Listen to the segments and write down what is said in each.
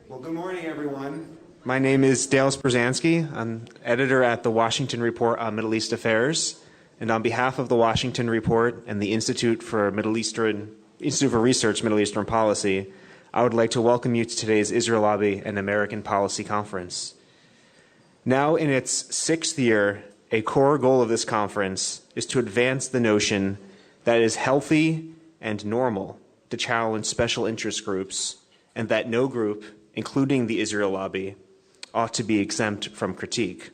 Well, good morning, everyone. My name is Dale Sprusansky. I'm editor at the Washington Report on Middle East Affairs. And on behalf of the Washington Report and the Institute for Research Middle Eastern Policy, I would like to welcome you to today's Israel Lobby and American Policy Conference. Now in its sixth year, a core goal of this conference is to advance the notion that it is healthy and normal to challenge special interest groups, and that no group, including the Israel Lobby, ought to be exempt from critique.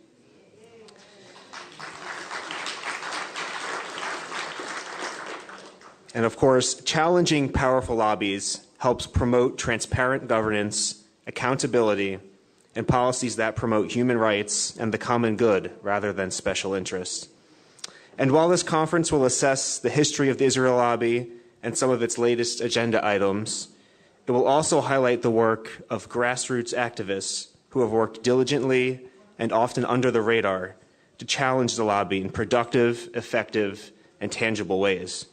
And of course, challenging powerful lobbies helps promote transparent governance, accountability, and policies that promote human rights and the common good rather than special interests. And while this conference will assess the history of the Israel Lobby and some of its latest agenda items, it will also highlight the work of grassroots activists who have worked diligently and often under the radar to challenge the lobby in productive, effective, and tangible ways.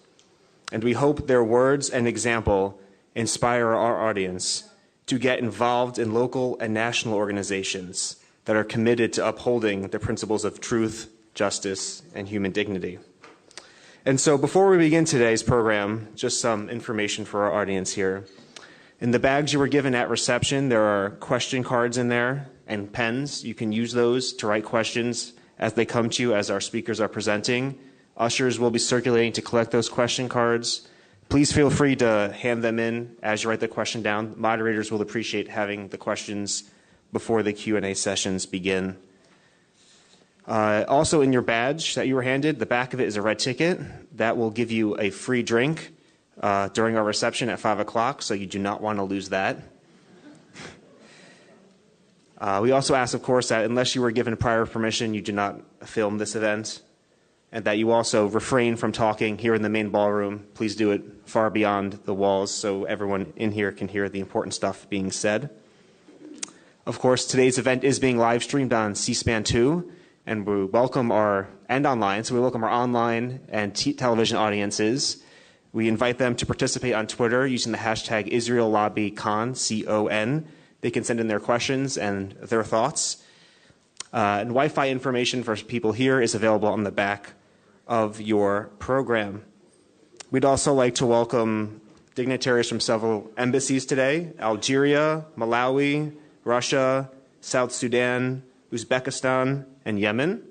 And we hope their words and example inspire our audience to get involved in local and national organizations that are committed to upholding the principles of truth, justice, and human dignity. And so before we begin today's program, just some information for our audience here. In the bags you were given at reception, there are question cards in there and pens. You can use those to write questions as they come to you as our speakers are presenting. Ushers will be circulating to collect those question cards. Please feel free to hand them in as you write the question down. Moderators will appreciate having the questions before the Q&A sessions begin. Also in your badge that you were handed, the back of it is a red ticket. That will give you a free drink during our reception at 5 o'clock, so you do not want to lose that. We also ask, of course, that unless you were given prior permission, you do not film this event, and that you also refrain from talking here in the main ballroom. Please do it far beyond the walls so everyone in here can hear the important stuff being said. Of course, today's event is being live streamed on C-SPAN 2, and we welcome and online, so we welcome our online and television audiences. We invite them to participate on Twitter using the hashtag IsraelLobbyCon, C-O-N. They can send in their questions and their thoughts. And Wi-Fi information for people here is available on the back of your program. We'd also like to welcome dignitaries from several embassies today: Algeria, Malawi, Russia, South Sudan, Uzbekistan, and Yemen.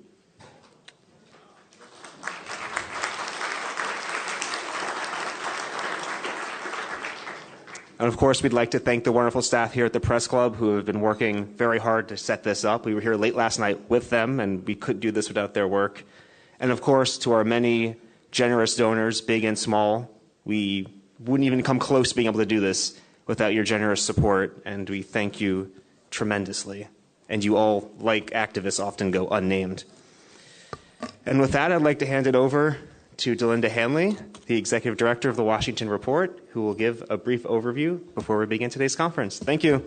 And of course, we'd like to thank the wonderful staff here at the Press Club who have been working very hard to set this up. We were here late last night with them, and we couldn't do this without their work. And of course, to our many generous donors, big and small, we wouldn't even come close to being able to do this without your generous support, and we thank you tremendously. And you all, like activists, often go unnamed. And with that, I'd like to hand it over to Delinda Hanley, the Executive Director of the Washington Report, who will give a brief overview before we begin today's conference. Thank you.